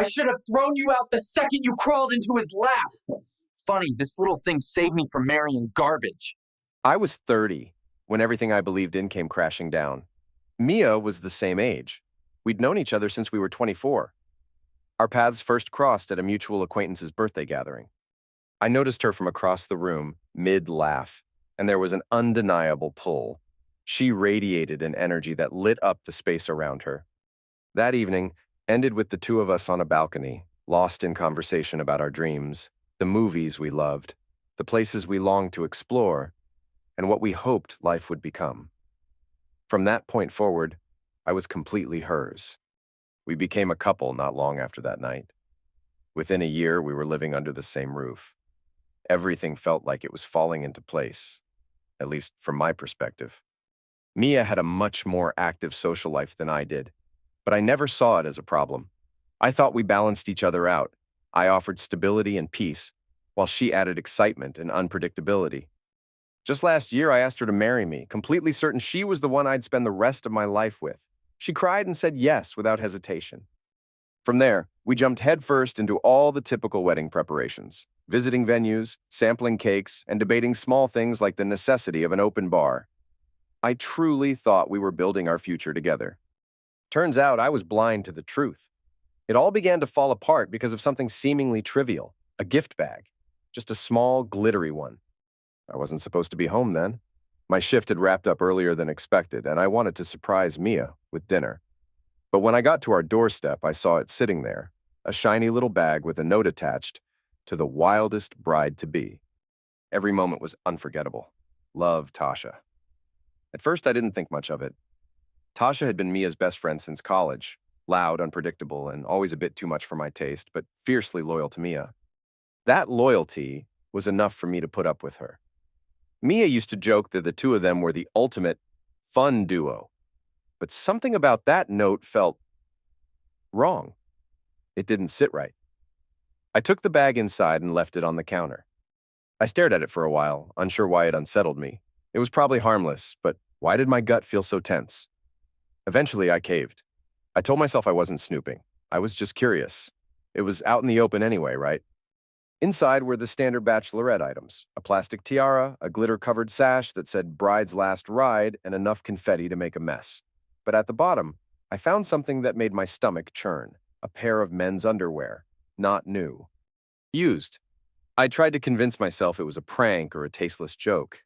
I should have thrown you out the second you crawled into his lap. Funny, this little thing saved me from marrying garbage. I was 30 when everything I believed in came crashing down. Mia was the same age. We'd known each other since we were 24. Our paths first crossed at a mutual acquaintance's birthday gathering. I noticed her from across the room, mid-laugh, and there was an undeniable pull. She radiated an energy that lit up the space around her. That evening ended with the two of us on a balcony, lost in conversation about our dreams, the movies we loved, the places we longed to explore, and what we hoped life would become. From that point forward, I was completely hers. We became a couple not long after that night. Within a year, we were living under the same roof. Everything felt like it was falling into place, at least from my perspective. Mia had a much more active social life than I did, but I never saw it as a problem. I thought we balanced each other out. I offered stability and peace, while she added excitement and unpredictability. Just last year, I asked her to marry me, completely certain she was the one I'd spend the rest of my life with. She cried and said yes without hesitation. From there, we jumped headfirst into all the typical wedding preparations, visiting venues, sampling cakes, and debating small things like the necessity of an open bar. I truly thought we were building our future together. Turns out I was blind to the truth. It all began to fall apart because of something seemingly trivial, a gift bag, just a small, glittery one. I wasn't supposed to be home then. My shift had wrapped up earlier than expected, and I wanted to surprise Mia with dinner. But when I got to our doorstep, I saw it sitting there, a shiny little bag with a note attached to the wildest bride-to-be. Every moment was unforgettable. Love, Tasha. At first, I didn't think much of it. Tasha had been Mia's best friend since college, loud, unpredictable, and always a bit too much for my taste, but fiercely loyal to Mia. That loyalty was enough for me to put up with her. Mia used to joke that the two of them were the ultimate fun duo, but something about that note felt wrong. It didn't sit right. I took the bag inside and left it on the counter. I stared at it for a while, unsure why it unsettled me. It was probably harmless, but why did my gut feel so tense? Eventually, I caved. I told myself I wasn't snooping. I was just curious. It was out in the open anyway, right? Inside were the standard bachelorette items, a plastic tiara, a glitter-covered sash that said bride's last ride, and enough confetti to make a mess. But at the bottom, I found something that made my stomach churn, a pair of men's underwear, not new. Used. I tried to convince myself it was a prank or a tasteless joke.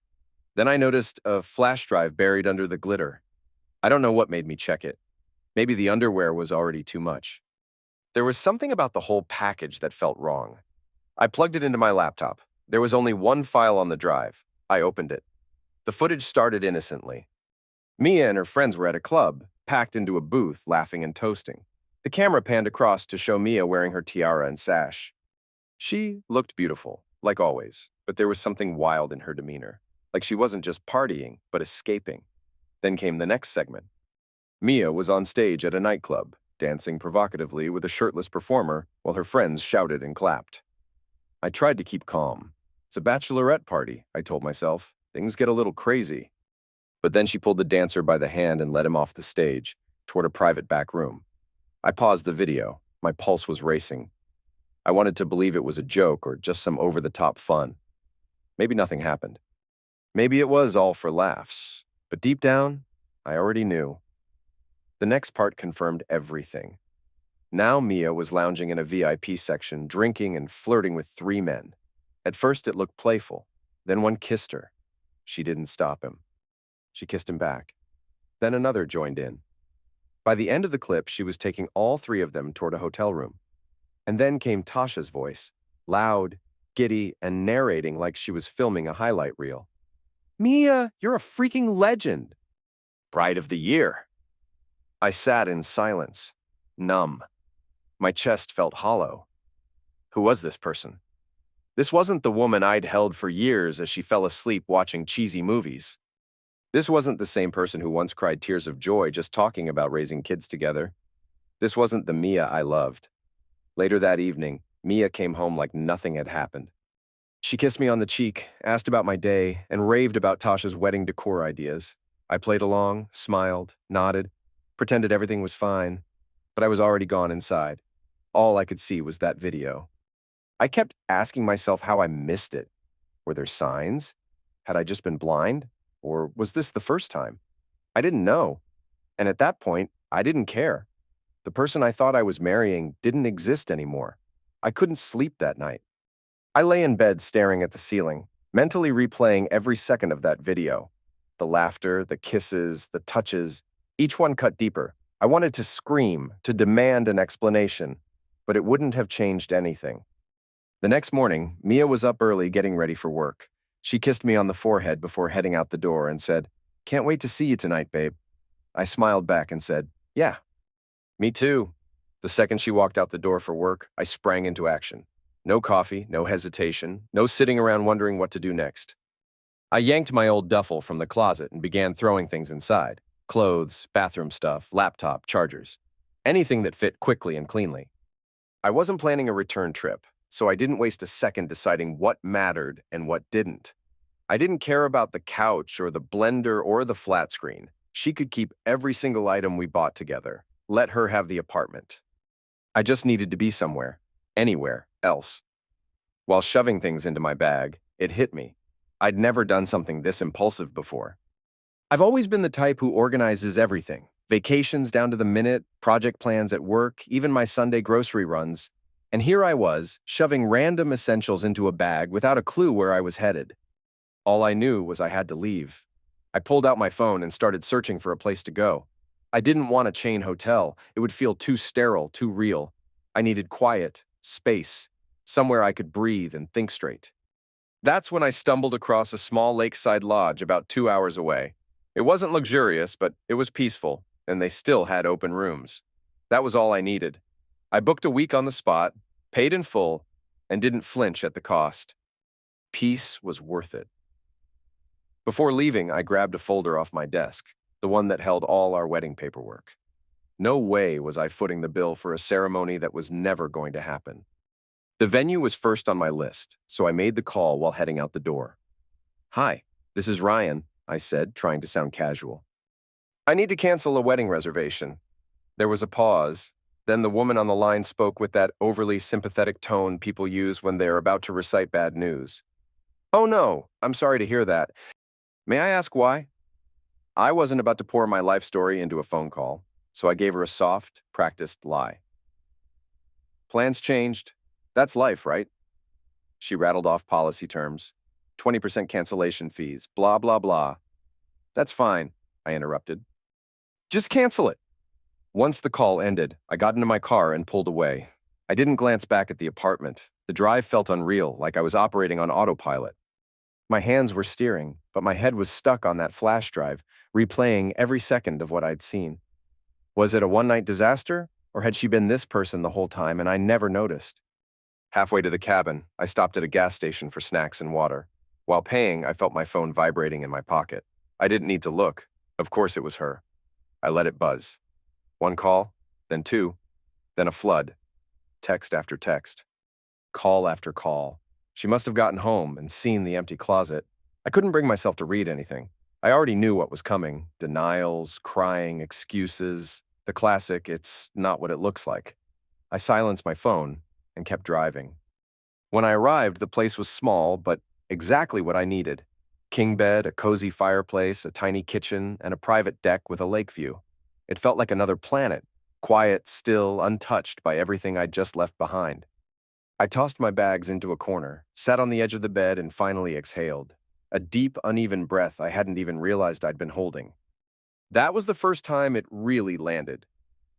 Then I noticed a flash drive buried under the glitter. I don't know what made me check it. Maybe the underwear was already too much. There was something about the whole package that felt wrong. I plugged it into my laptop. There was only one file on the drive. I opened it. The footage started innocently. Mia and her friends were at a club, packed into a booth, laughing and toasting. The camera panned across to show Mia wearing her tiara and sash. She looked beautiful, like always, but there was something wild in her demeanor, like she wasn't just partying, but escaping. Then came the next segment. Mia was on stage at a nightclub, dancing provocatively with a shirtless performer while her friends shouted and clapped. I tried to keep calm. It's a bachelorette party, I told myself. Things get a little crazy. But then she pulled the dancer by the hand and led him off the stage, toward a private back room. I paused the video. My pulse was racing. I wanted to believe it was a joke or just some over-the-top fun. Maybe nothing happened. Maybe it was all for laughs. But deep down, I already knew. The next part confirmed everything. Now Mia was lounging in a VIP section, drinking and flirting with 3 men. At first it looked playful. Then one kissed her. She didn't stop him. She kissed him back. Then another joined in. By the end of the clip, she was taking all 3 of them toward a hotel room. And then came Tasha's voice, loud, giddy, and narrating like she was filming a highlight reel. "Mia, you're a freaking legend. Bride of the year." I sat in silence, numb. My chest felt hollow. Who was this person? This wasn't the woman I'd held for years as she fell asleep watching cheesy movies. This wasn't the same person who once cried tears of joy just talking about raising kids together. This wasn't the Mia I loved. Later that evening, Mia came home like nothing had happened. She kissed me on the cheek, asked about my day, and raved about Tasha's wedding decor ideas. I played along, smiled, nodded, pretended everything was fine, but I was already gone inside. All I could see was that video. I kept asking myself how I missed it. Were there signs? Had I just been blind? Or was this the first time? I didn't know. And at that point, I didn't care. The person I thought I was marrying didn't exist anymore. I couldn't sleep that night. I lay in bed staring at the ceiling, mentally replaying every second of that video. The laughter, the kisses, the touches, each one cut deeper. I wanted to scream, to demand an explanation, but it wouldn't have changed anything. The next morning, Mia was up early getting ready for work. She kissed me on the forehead before heading out the door and said, "Can't wait to see you tonight, babe." I smiled back and said, "Yeah, me too." The second she walked out the door for work, I sprang into action. No coffee, no hesitation, no sitting around wondering what to do next. I yanked my old duffel from the closet and began throwing things inside. Clothes, bathroom stuff, laptop, chargers. Anything that fit quickly and cleanly. I wasn't planning a return trip, so I didn't waste a second deciding what mattered and what didn't. I didn't care about the couch or the blender or the flat screen. She could keep every single item we bought together. Let her have the apartment. I just needed to be somewhere, anywhere else. While shoving things into my bag, it hit me. I'd never done something this impulsive before. I've always been the type who organizes everything. Vacations down to the minute, project plans at work, even my Sunday grocery runs. And here I was, shoving random essentials into a bag without a clue where I was headed. All I knew was I had to leave. I pulled out my phone and started searching for a place to go. I didn't want a chain hotel. It would feel too sterile, too real. I needed quiet, space, somewhere I could breathe and think straight. That's when I stumbled across a small lakeside lodge about 2 hours away. It wasn't luxurious, but it was peaceful, and they still had open rooms. That was all I needed. I booked a week on the spot, paid in full, and didn't flinch at the cost. Peace was worth it. Before leaving, I grabbed a folder off my desk, the one that held all our wedding paperwork. No way was I footing the bill for a ceremony that was never going to happen. The venue was first on my list, so I made the call while heading out the door. "Hi, this is Ryan," I said, trying to sound casual. "I need to cancel a wedding reservation." There was a pause. Then the woman on the line spoke with that overly sympathetic tone people use when they're about to recite bad news. "Oh no, I'm sorry to hear that. May I ask why?" I wasn't about to pour my life story into a phone call, so I gave her a soft, practiced lie. "Plans changed. That's life, right?" She rattled off policy terms. 20% cancellation fees, blah, blah, blah. "That's fine," I interrupted. "Just cancel it." Once the call ended, I got into my car and pulled away. I didn't glance back at the apartment. The drive felt unreal, like I was operating on autopilot. My hands were steering, but my head was stuck on that flash drive, replaying every second of what I'd seen. Was it a one-night disaster, or had she been this person the whole time and I never noticed? Halfway to the cabin, I stopped at a gas station for snacks and water. While paying, I felt my phone vibrating in my pocket. I didn't need to look. Of course it was her. I let it buzz. One call, then two, then a flood. Text after text. Call after call. She must have gotten home and seen the empty closet. I couldn't bring myself to read anything. I already knew what was coming. Denials, crying, excuses. The classic, "it's not what it looks like." I silenced my phone and kept driving. When I arrived, the place was small, but exactly what I needed. King bed, a cozy fireplace, a tiny kitchen, and a private deck with a lake view. It felt like another planet, quiet, still, untouched by everything I'd just left behind. I tossed my bags into a corner, sat on the edge of the bed, and finally exhaled. A deep, uneven breath I hadn't even realized I'd been holding. That was the first time it really landed.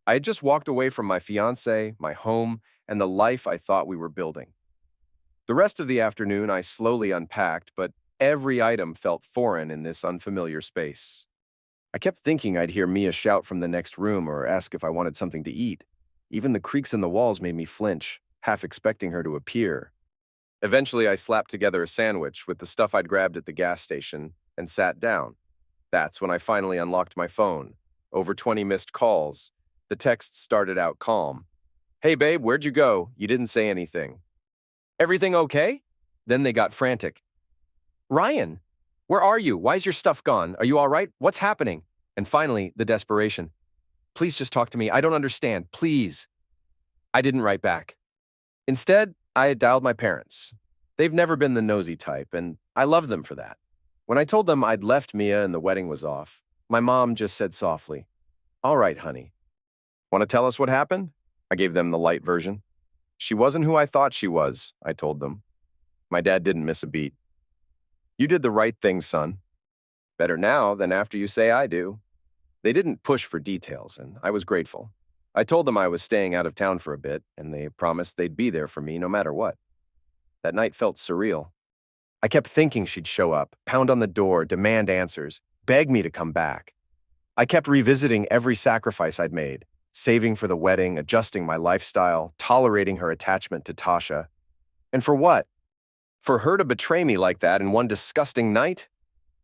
I had just walked away from my fiancée, my home, and the life I thought we were building. The rest of the afternoon, I slowly unpacked, but every item felt foreign in this unfamiliar space. I kept thinking I'd hear Mia shout from the next room or ask if I wanted something to eat. Even the creaks in the walls made me flinch, half expecting her to appear. Eventually, I slapped together a sandwich with the stuff I'd grabbed at the gas station and sat down. That's when I finally unlocked my phone. Over 20 missed calls. The texts started out calm. "Hey babe, where'd you go? You didn't say anything." "Everything okay?" Then they got frantic. "Ryan, where are you? Why's your stuff gone? Are you all right? What's happening?" And finally, the desperation. "Please just talk to me. I don't understand. Please." I didn't write back. Instead, I had dialed my parents. They've never been the nosy type, and I love them for that. When I told them I'd left Mia and the wedding was off, my mom just said softly, "All right, honey. Want to tell us what happened?" I gave them the light version. "She wasn't who I thought she was," I told them. My dad didn't miss a beat. "You did the right thing, son. Better now than after you say I do." They didn't push for details, and I was grateful. I told them I was staying out of town for a bit, and they promised they'd be there for me no matter what. That night felt surreal. I kept thinking she'd show up, pound on the door, demand answers, beg me to come back. I kept revisiting every sacrifice I'd made, saving for the wedding, adjusting my lifestyle, tolerating her attachment to Tasha. And for what? For her to betray me like that in one disgusting night?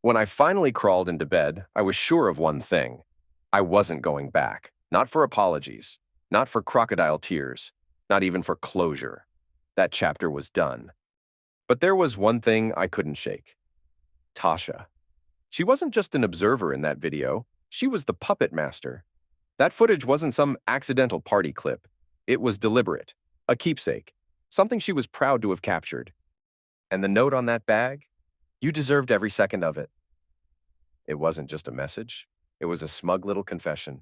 When I finally crawled into bed, I was sure of one thing. I wasn't going back. Not for apologies. Not for crocodile tears. Not even for closure. That chapter was done. But there was one thing I couldn't shake. Tasha. She wasn't just an observer in that video. She was the puppet master. That footage wasn't some accidental party clip. It was deliberate. A keepsake. Something she was proud to have captured. And the note on that bag? You deserved every second of it. It wasn't just a message. It was a smug little confession.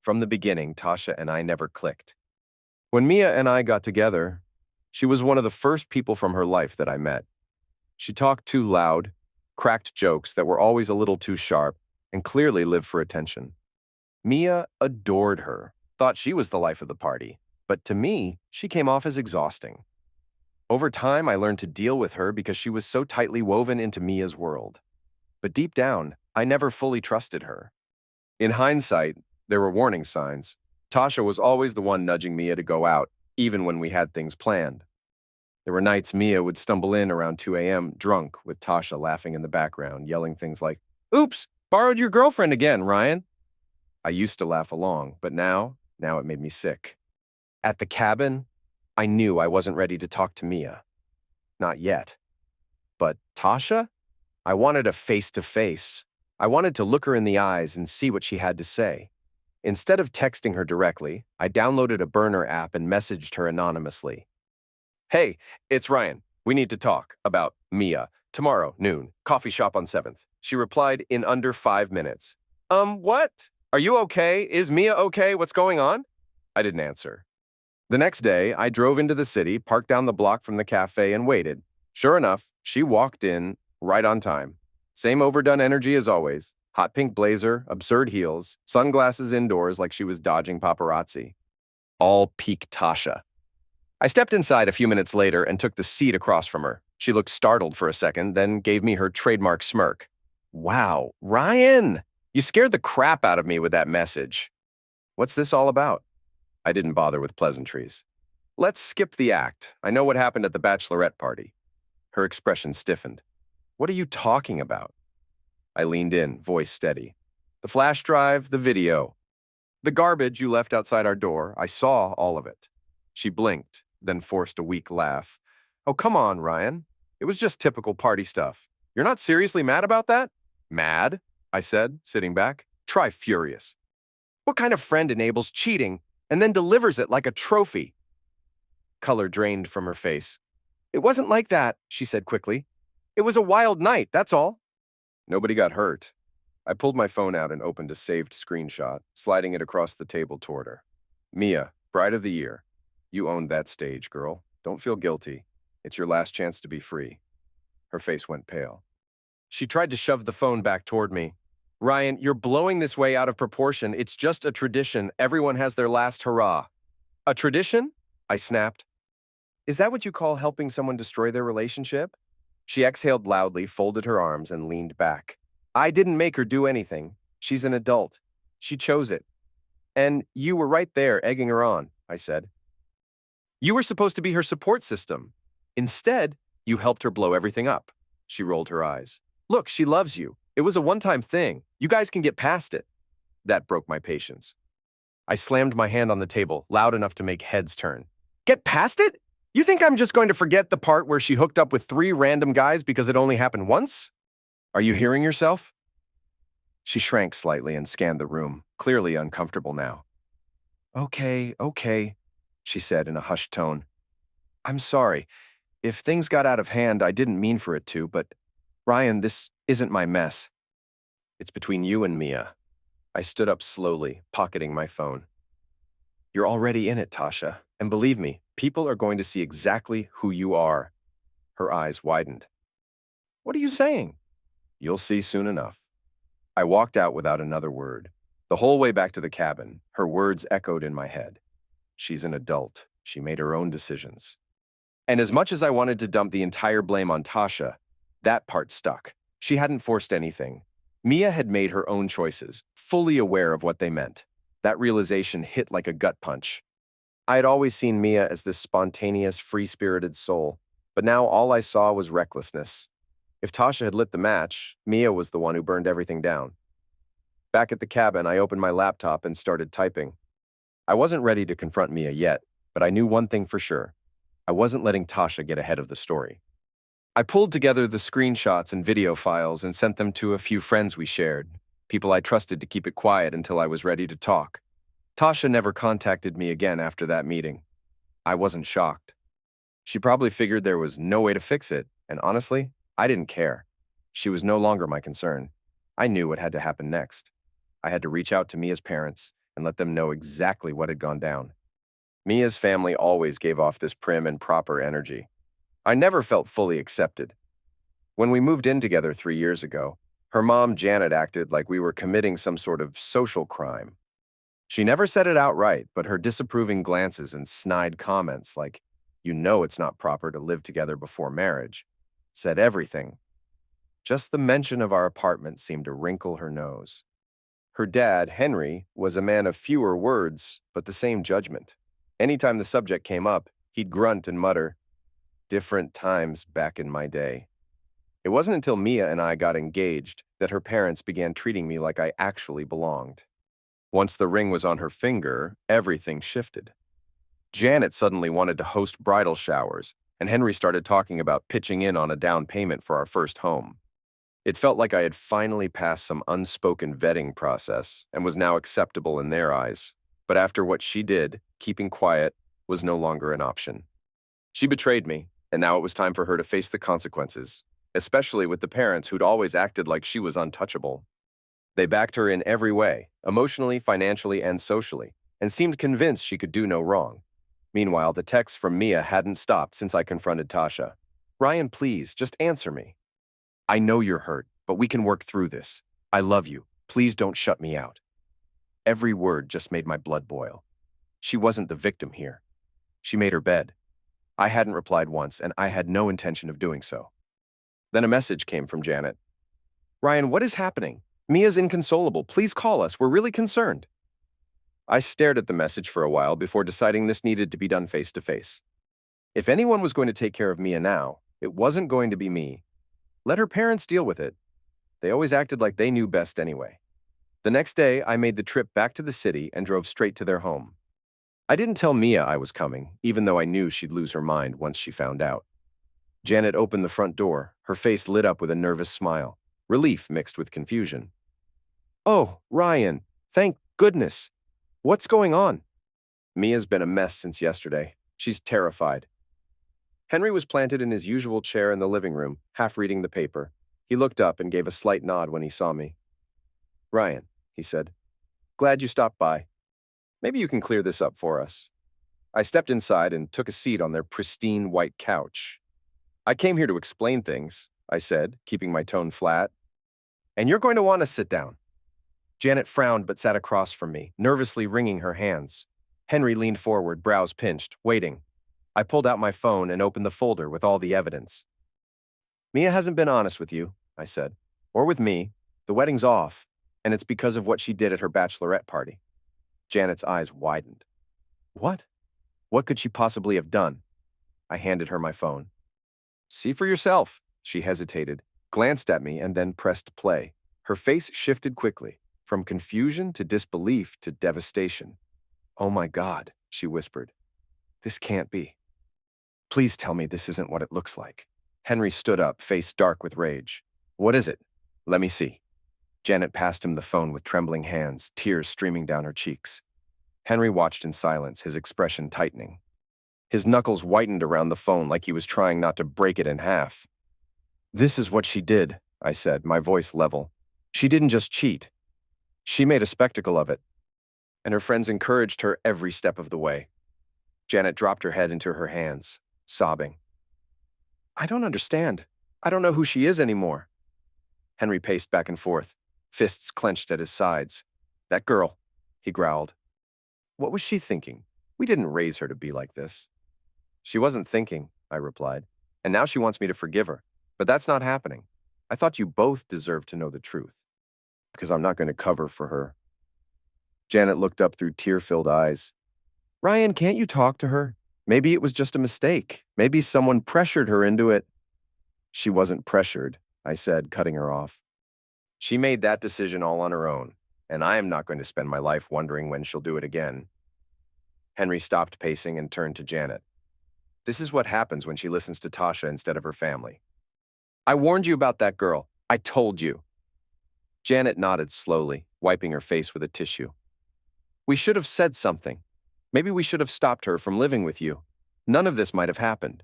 From the beginning, Tasha and I never clicked. When Mia and I got together, she was one of the first people from her life that I met. She talked too loud, cracked jokes that were always a little too sharp, and clearly lived for attention. Mia adored her, thought she was the life of the party, but to me, she came off as exhausting. Over time, I learned to deal with her because she was so tightly woven into Mia's world. But deep down, I never fully trusted her. In hindsight, there were warning signs. Tasha was always the one nudging Mia to go out, even when we had things planned. There were nights Mia would stumble in around 2 a.m. drunk, with Tasha laughing in the background, yelling things like, "Oops, borrowed your girlfriend again, Ryan." I used to laugh along, but now it made me sick. At the cabin, I knew I wasn't ready to talk to Mia. Not yet. But Tasha? I wanted a face-to-face. I wanted to look her in the eyes and see what she had to say. Instead of texting her directly, I downloaded a burner app and messaged her anonymously. "Hey, it's Ryan. We need to talk about Mia. Tomorrow, noon, coffee shop on 7th. She replied in under 5 minutes. What? Are you okay? Is Mia okay? What's going on?" I didn't answer. The next day, I drove into the city, parked down the block from the cafe, and waited. Sure enough, she walked in right on time. Same overdone energy as always. Hot pink blazer, absurd heels, sunglasses indoors like she was dodging paparazzi. All peak Tasha. I stepped inside a few minutes later and took the seat across from her. She looked startled for a second, then gave me her trademark smirk. "Wow, Ryan! You scared the crap out of me with that message." "What's this all about?" I didn't bother with pleasantries. "Let's skip the act. I know what happened at the bachelorette party." Her expression stiffened. "What are you talking about?" I leaned in, voice steady. "The flash drive, the video. The garbage you left outside our door, I saw all of it." She blinked, then forced a weak laugh. "Oh, come on, Ryan. It was just typical party stuff. You're not seriously mad about that?" "Mad?" I said, sitting back. "Try furious. What kind of friend enables cheating and then delivers it like a trophy?" Color drained from her face. "It wasn't like that," she said quickly. "It was a wild night, that's all." Nobody got hurt. I pulled my phone out and opened a saved screenshot, sliding it across the table toward her. "Mia, bride of the year. You owned that stage, girl. Don't feel guilty. It's your last chance to be free." Her face went pale. She tried to shove the phone back toward me. "Ryan, you're blowing this way out of proportion. It's just a tradition. Everyone has their last hurrah." "A tradition?" I snapped. "Is that what you call helping someone destroy their relationship?" She exhaled loudly, folded her arms, and leaned back. "I didn't make her do anything. She's an adult. She chose it. And you were right there, egging her on," I said. "You were supposed to be her support system. Instead, you helped her blow everything up." She rolled her eyes. "Look, she loves you. It was a one-time thing. You guys can get past it." That broke my patience. I slammed my hand on the table, loud enough to make heads turn. "Get past it? You think I'm just going to forget the part where she hooked up with 3 random guys because it only happened once? Are you hearing yourself?" She shrank slightly and scanned the room, clearly uncomfortable now. Okay. she said in a hushed tone. I'm sorry. If things got out of hand, I didn't mean for it to, but Ryan, this isn't my mess. It's between you and Mia. I stood up slowly, pocketing my phone. You're already in it, Tasha, and believe me, people are going to see exactly who you are. Her eyes widened. What are you saying? You'll see soon enough. I walked out without another word. The whole way back to the cabin, her words echoed in my head. She's an adult. She made her own decisions. And as much as I wanted to dump the entire blame on Tasha, that part stuck. She hadn't forced anything. Mia had made her own choices, fully aware of what they meant. That realization hit like a gut punch. I had always seen Mia as this spontaneous, free-spirited soul, but now all I saw was recklessness. If Tasha had lit the match, Mia was the one who burned everything down. Back at the cabin, I opened my laptop and started typing. I wasn't ready to confront Mia yet, but I knew one thing for sure. I wasn't letting Tasha get ahead of the story. I pulled together the screenshots and video files and sent them to a few friends we shared, people I trusted to keep it quiet until I was ready to talk. Tasha never contacted me again after that meeting. I wasn't shocked. She probably figured there was no way to fix it, and honestly, I didn't care. She was no longer my concern. I knew what had to happen next. I had to reach out to Mia's parents and let them know exactly what had gone down. Mia's family always gave off this prim and proper energy. I never felt fully accepted. When we moved in together 3 years ago, her mom, Janet, acted like we were committing some sort of social crime. She never said it outright, but her disapproving glances and snide comments like, "You know it's not proper to live together before marriage," said everything. Just the mention of our apartment seemed to wrinkle her nose. Her dad, Henry, was a man of fewer words, but the same judgment. Anytime the subject came up, he'd grunt and mutter, "Different times back in my day." It wasn't until Mia and I got engaged that her parents began treating me like I actually belonged. Once the ring was on her finger, everything shifted. Janet suddenly wanted to host bridal showers, and Henry started talking about pitching in on a down payment for our first home. It felt like I had finally passed some unspoken vetting process and was now acceptable in their eyes. But after what she did, keeping quiet was no longer an option. She betrayed me, and now it was time for her to face the consequences, especially with the parents who'd always acted like she was untouchable. They backed her in every way, emotionally, financially, and socially, and seemed convinced she could do no wrong. Meanwhile, the texts from Mia hadn't stopped since I confronted Tasha. "Ryan, please, just answer me. I know you're hurt, but we can work through this. I love you. Please don't shut me out." Every word just made my blood boil. She wasn't the victim here. She made her bed. I hadn't replied once, and I had no intention of doing so. Then a message came from Janet. "Ryan, what is happening? Mia's inconsolable. Please call us. We're really concerned." I stared at the message for a while before deciding this needed to be done face to face. If anyone was going to take care of Mia now, it wasn't going to be me. Let her parents deal with it. They always acted like they knew best anyway. The next day, I made the trip back to the city and drove straight to their home. I didn't tell Mia I was coming, even though I knew she'd lose her mind once she found out. Janet opened the front door, her face lit up with a nervous smile, relief mixed with confusion. "Oh, Ryan, thank goodness. What's going on?" "Mia's been a mess since yesterday. She's terrified." Henry was planted in his usual chair in the living room, half reading the paper. He looked up and gave a slight nod when he saw me. "Ryan," he said, "glad you stopped by. Maybe you can clear this up for us." I stepped inside and took a seat on their pristine white couch. "I came here to explain things," I said, keeping my tone flat. "And you're going to want to sit down." Janet frowned but sat across from me, nervously wringing her hands. Henry leaned forward, brows pinched, waiting. I pulled out my phone and opened the folder with all the evidence. "Mia hasn't been honest with you," I said, "or with me. The wedding's off, and it's because of what she did at her bachelorette party." Janet's eyes widened. "What? What could she possibly have done?" I handed her my phone. "See for yourself." She hesitated, glanced at me, and then pressed play. Her face shifted quickly, from confusion to disbelief to devastation. "Oh my God," she whispered. "This can't be. Please tell me this isn't what it looks like." Henry stood up, face dark with rage. "What is it? Let me see." Janet passed him the phone with trembling hands, tears streaming down her cheeks. Henry watched in silence, his expression tightening. His knuckles whitened around the phone like he was trying not to break it in half. "This is what she did," I said, my voice level. "She didn't just cheat. She made a spectacle of it." And her friends encouraged her every step of the way. Janet dropped her head into her hands, sobbing. "I don't understand. I don't know who she is anymore." Henry paced back and forth, fists clenched at his sides. "That girl," he growled. "What was she thinking? We didn't raise her to be like this." "She wasn't thinking," I replied, "and now she wants me to forgive her. But that's not happening. I thought you both deserved to know the truth, because I'm not going to cover for her." Janet looked up through tear-filled eyes. "Ryan, can't you talk to her? Maybe it was just a mistake. Maybe someone pressured her into it." "She wasn't pressured," I said, cutting her off. "She made that decision all on her own, and I am not going to spend my life wondering when she'll do it again." Henry stopped pacing and turned to Janet. "This is what happens when she listens to Tasha instead of her family. I warned you about that girl. I told you." Janet nodded slowly, wiping her face with a tissue. "We should have said something. Maybe we should have stopped her from living with you. None of this might have happened."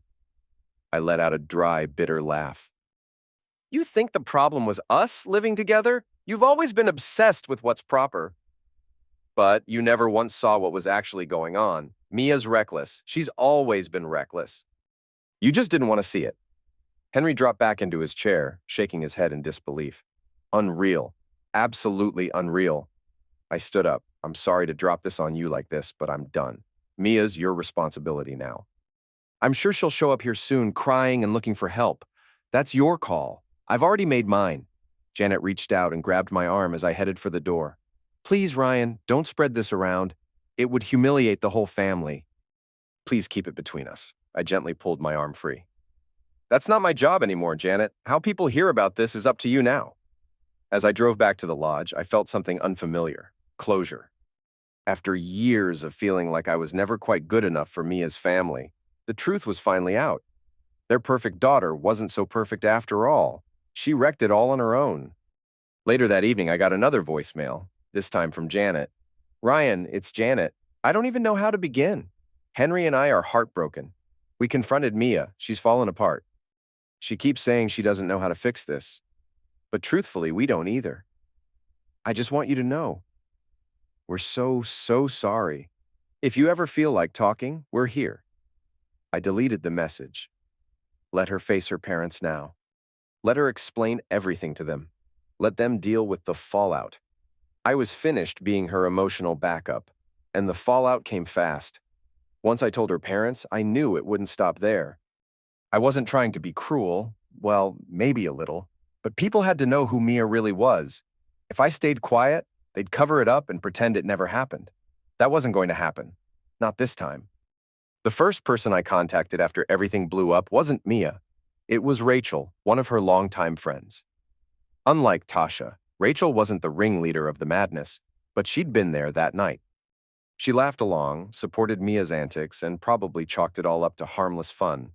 I let out a dry, bitter laugh. "You think the problem was us living together? You've always been obsessed with what's proper. But you never once saw what was actually going on. Mia's reckless. She's always been reckless. You just didn't want to see it." Henry dropped back into his chair, shaking his head in disbelief. "Unreal. Absolutely unreal." I stood up. "I'm sorry to drop this on you like this, but I'm done. Mia's your responsibility now. I'm sure she'll show up here soon, crying and looking for help. That's your call. I've already made mine." Janet reached out and grabbed my arm as I headed for the door. "Please, Ryan, don't spread this around. It would humiliate the whole family." "Please keep it between us." I gently pulled my arm free. "That's not my job anymore, Janet. How people hear about this is up to you now." As I drove back to the lodge, I felt something unfamiliar. Closure. After years of feeling like I was never quite good enough for Mia's family, the truth was finally out. Their perfect daughter wasn't so perfect after all. She wrecked it all on her own. Later that evening, I got another voicemail, this time from Janet. "Ryan, it's Janet. I don't even know how to begin. Henry and I are heartbroken. We confronted Mia. She's fallen apart. She keeps saying she doesn't know how to fix this. But truthfully, we don't either. I just want you to know. We're so sorry. If you ever feel like talking, we're here." I deleted the message. Let her face her parents now. Let her explain everything to them. Let them deal with the fallout. I was finished being her emotional backup, and the fallout came fast. Once I told her parents, I knew it wouldn't stop there. I wasn't trying to be cruel, well, maybe a little, but people had to know who Mia really was. If I stayed quiet, they'd cover it up and pretend it never happened. That wasn't going to happen. Not this time. The first person I contacted after everything blew up wasn't Mia. It was Rachel, one of her longtime friends. Unlike Tasha, Rachel wasn't the ringleader of the madness, but she'd been there that night. She laughed along, supported Mia's antics, and probably chalked it all up to harmless fun.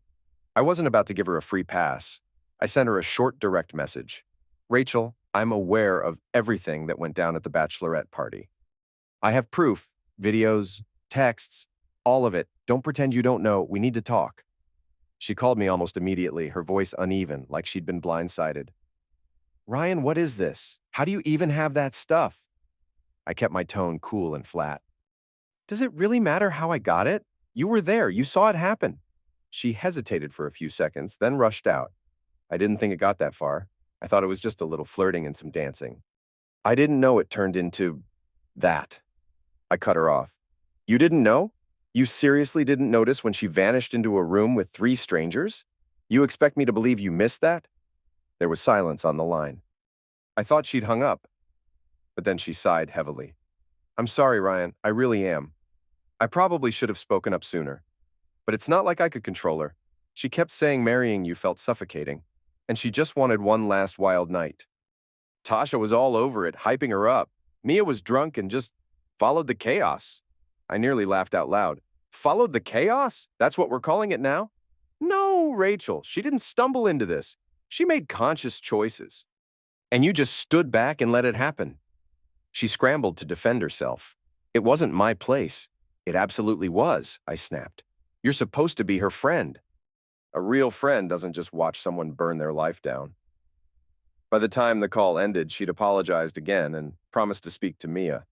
I wasn't about to give her a free pass. I sent her a short, direct message. "Rachel, I'm aware of everything that went down at the bachelorette party. I have proof, videos, texts, all of it. Don't pretend you don't know. We need to talk." She called me almost immediately, her voice uneven, like she'd been blindsided. "Ryan, what is this? How do you even have that stuff?" I kept my tone cool and flat. "Does it really matter how I got it? You were there. You saw it happen." She hesitated for a few seconds, then rushed out. I didn't think it got that far. I thought it was just a little flirting and some dancing. I didn't know it turned into that. I cut her off. "You didn't know? You seriously didn't notice when she vanished into a room with 3 strangers? You expect me to believe you missed that?" There was silence on the line. I thought she'd hung up, but then she sighed heavily. "I'm sorry, Ryan. I really am. I probably should have spoken up sooner. But it's not like I could control her. She kept saying marrying you felt suffocating, and she just wanted one last wild night. Tasha was all over it, hyping her up. Mia was drunk and just followed the chaos." I nearly laughed out loud. "Followed the chaos? That's what we're calling it now?" "No, Rachel, she didn't stumble into this. She made conscious choices. And you just stood back and let it happen." She scrambled to defend herself. It wasn't my place. It absolutely was, I snapped. You're supposed to be her friend. A real friend doesn't just watch someone burn their life down. By the time the call ended, she'd apologized again and promised to speak to Mia.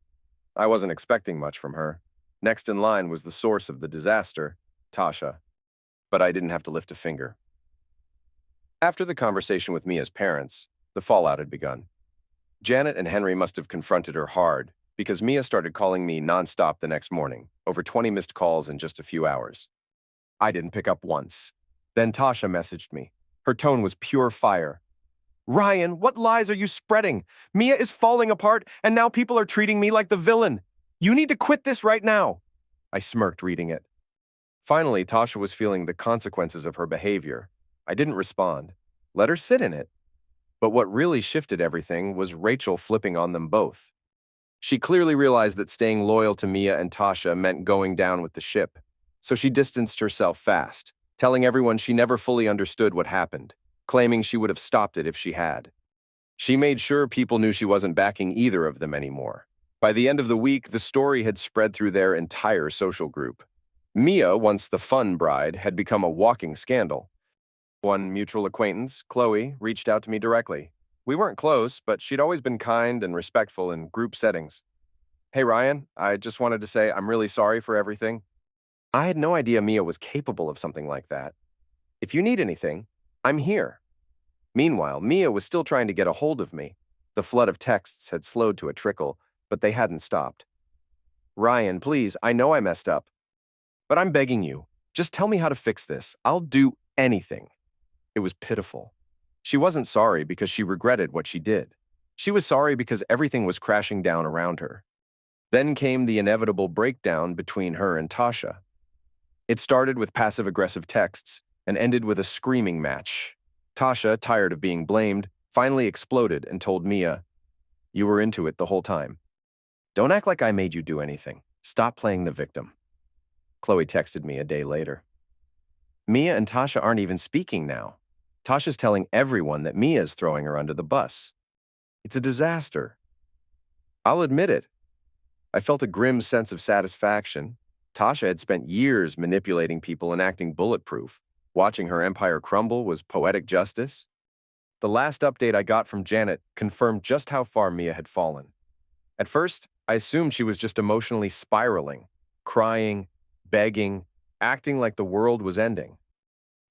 I wasn't expecting much from her. Next in line was the source of the disaster, Tasha. But I didn't have to lift a finger. After the conversation with Mia's parents, the fallout had begun. Janet and Henry must have confronted her hard, because Mia started calling me nonstop the next morning, over 20 missed calls in just a few hours. I didn't pick up once. Then Tasha messaged me. Her tone was pure fire. Ryan, what lies are you spreading? Mia is falling apart, and now people are treating me like the villain. You need to quit this right now. I smirked reading it. Finally, Tasha was feeling the consequences of her behavior. I didn't respond. Let her sit in it. But what really shifted everything was Rachel flipping on them both. She clearly realized that staying loyal to Mia and Tasha meant going down with the ship. So she distanced herself fast, telling everyone she never fully understood what happened, claiming she would have stopped it if she had. She made sure people knew she wasn't backing either of them anymore. By the end of the week, the story had spread through their entire social group. Mia, once the fun bride, had become a walking scandal. One mutual acquaintance, Chloe, reached out to me directly. We weren't close, but she'd always been kind and respectful in group settings. Hey Ryan, I just wanted to say I'm really sorry for everything. I had no idea Mia was capable of something like that. If you need anything, I'm here. Meanwhile, Mia was still trying to get a hold of me. The flood of texts had slowed to a trickle, but they hadn't stopped. Ryan, please, I know I messed up. But I'm begging you, just tell me how to fix this. I'll do anything. It was pitiful. She wasn't sorry because she regretted what she did. She was sorry because everything was crashing down around her. Then came the inevitable breakdown between her and Tasha. It started with passive-aggressive texts and ended with a screaming match. Tasha, tired of being blamed, finally exploded and told Mia, "You were into it the whole time. Don't act like I made you do anything. Stop playing the victim." Chloe texted me a day later. Mia and Tasha aren't even speaking now. Tasha's telling everyone that Mia's throwing her under the bus. It's a disaster. I'll admit it. I felt a grim sense of satisfaction. Tasha had spent years manipulating people and acting bulletproof. Watching her empire crumble was poetic justice. The last update I got from Janet confirmed just how far Mia had fallen. At first, I assumed she was just emotionally spiraling, crying, begging, acting like the world was ending.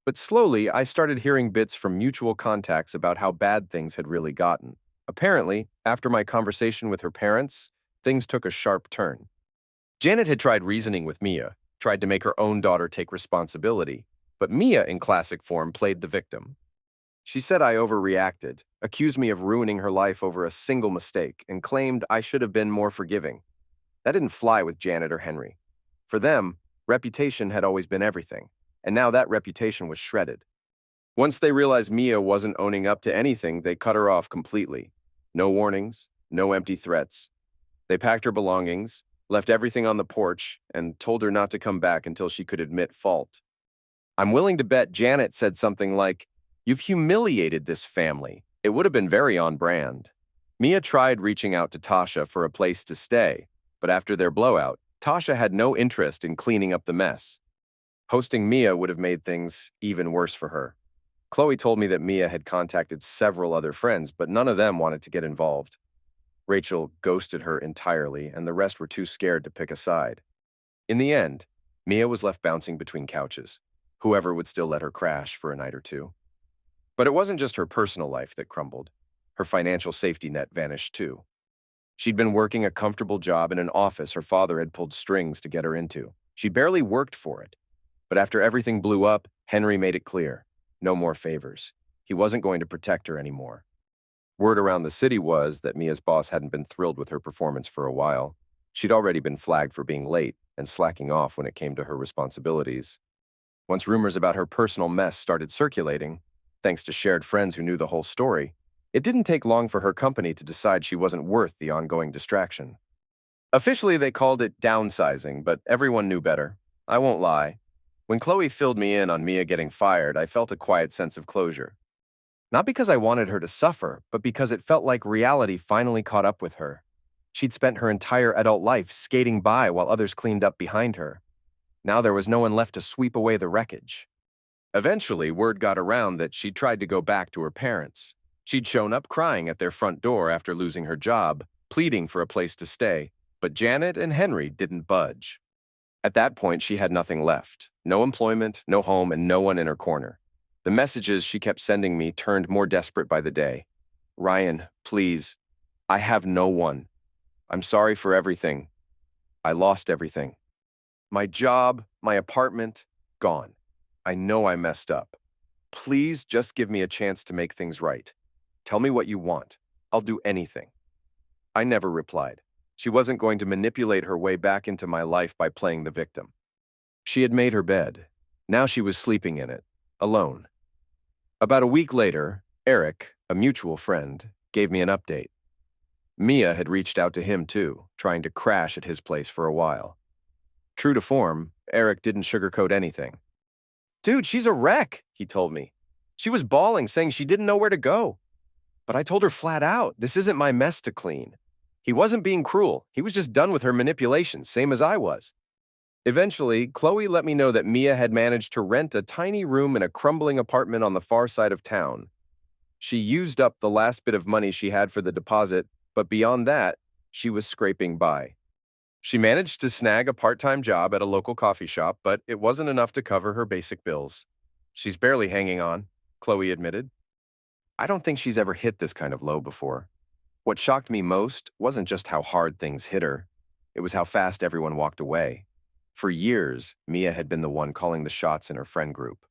But slowly, I started hearing bits from mutual contacts about how bad things had really gotten. Apparently, after my conversation with her parents, things took a sharp turn. Janet had tried reasoning with Mia, tried to make her own daughter take responsibility, but Mia, in classic form, played the victim. She said I overreacted, accused me of ruining her life over a single mistake, and claimed I should have been more forgiving. That didn't fly with Janet or Henry. For them, reputation had always been everything, and now that reputation was shredded. Once they realized Mia wasn't owning up to anything, they cut her off completely. No warnings, no empty threats. They packed her belongings, left everything on the porch, and told her not to come back until she could admit fault. I'm willing to bet Janet said something like, "You've humiliated this family." It would have been very on brand. Mia tried reaching out to Tasha for a place to stay, but after their blowout, Tasha had no interest in cleaning up the mess. Hosting Mia would have made things even worse for her. Chloe told me that Mia had contacted several other friends, but none of them wanted to get involved. Rachel ghosted her entirely, and the rest were too scared to pick a side. In the end, Mia was left bouncing between couches. Whoever would still let her crash for a night or two. But it wasn't just her personal life that crumbled. Her financial safety net vanished too. She'd been working a comfortable job in an office her father had pulled strings to get her into. She barely worked for it. But after everything blew up, Henry made it clear. No more favors. He wasn't going to protect her anymore. Word around the city was that Mia's boss hadn't been thrilled with her performance for a while. She'd already been flagged for being late and slacking off when it came to her responsibilities. Once rumors about her personal mess started circulating, thanks to shared friends who knew the whole story, it didn't take long for her company to decide she wasn't worth the ongoing distraction. Officially, they called it downsizing, but everyone knew better. I won't lie. When Chloe filled me in on Mia getting fired, I felt a quiet sense of closure. Not because I wanted her to suffer, but because it felt like reality finally caught up with her. She'd spent her entire adult life skating by while others cleaned up behind her. Now there was no one left to sweep away the wreckage. Eventually, word got around that she'd tried to go back to her parents. She'd shown up crying at their front door after losing her job, pleading for a place to stay, but Janet and Henry didn't budge. At that point, she had nothing left. No employment, no home, and no one in her corner. The messages she kept sending me turned more desperate by the day. Ryan, please. I have no one. I'm sorry for everything. I lost everything. My job, my apartment, gone. I know I messed up. Please just give me a chance to make things right. Tell me what you want. I'll do anything. I never replied. She wasn't going to manipulate her way back into my life by playing the victim. She had made her bed. Now she was sleeping in it, alone. About a week later, Eric, a mutual friend, gave me an update. Mia had reached out to him too, trying to crash at his place for a while. True to form, Eric didn't sugarcoat anything. Dude, she's a wreck, he told me. She was bawling, saying she didn't know where to go. But I told her flat out, this isn't my mess to clean. He wasn't being cruel. He was just done with her manipulations, same as I was. Eventually, Chloe let me know that Mia had managed to rent a tiny room in a crumbling apartment on the far side of town. She used up the last bit of money she had for the deposit, but beyond that, she was scraping by. She managed to snag a part-time job at a local coffee shop, but it wasn't enough to cover her basic bills. She's barely hanging on, Chloe admitted. I don't think she's ever hit this kind of low before. What shocked me most wasn't just how hard things hit her. It was how fast everyone walked away. For years, Mia had been the one calling the shots in her friend group.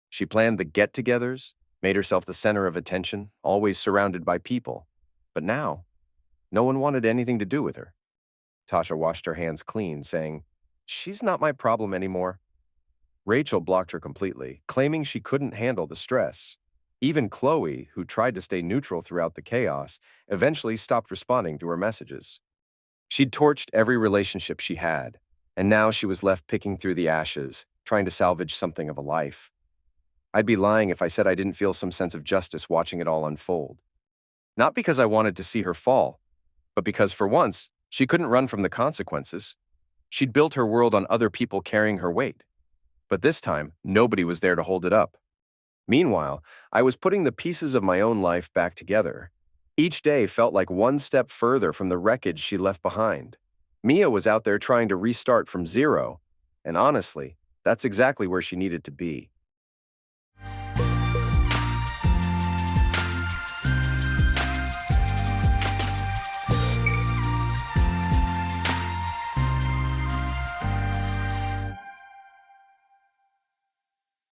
She planned the get-togethers, made herself the center of attention, always surrounded by people. But now, no one wanted anything to do with her. Tasha washed her hands clean, saying, "She's not my problem anymore." Rachel blocked her completely, claiming she couldn't handle the stress. Even Chloe, who tried to stay neutral throughout the chaos, eventually stopped responding to her messages. She'd torched every relationship she had, and now she was left picking through the ashes, trying to salvage something of a life. I'd be lying if I said I didn't feel some sense of justice watching it all unfold. Not because I wanted to see her fall, but because for once, she couldn't run from the consequences. She'd built her world on other people carrying her weight. But this time, nobody was there to hold it up. Meanwhile, I was putting the pieces of my own life back together. Each day felt like one step further from the wreckage she left behind. Mia was out there trying to restart from zero, and honestly, that's exactly where she needed to be.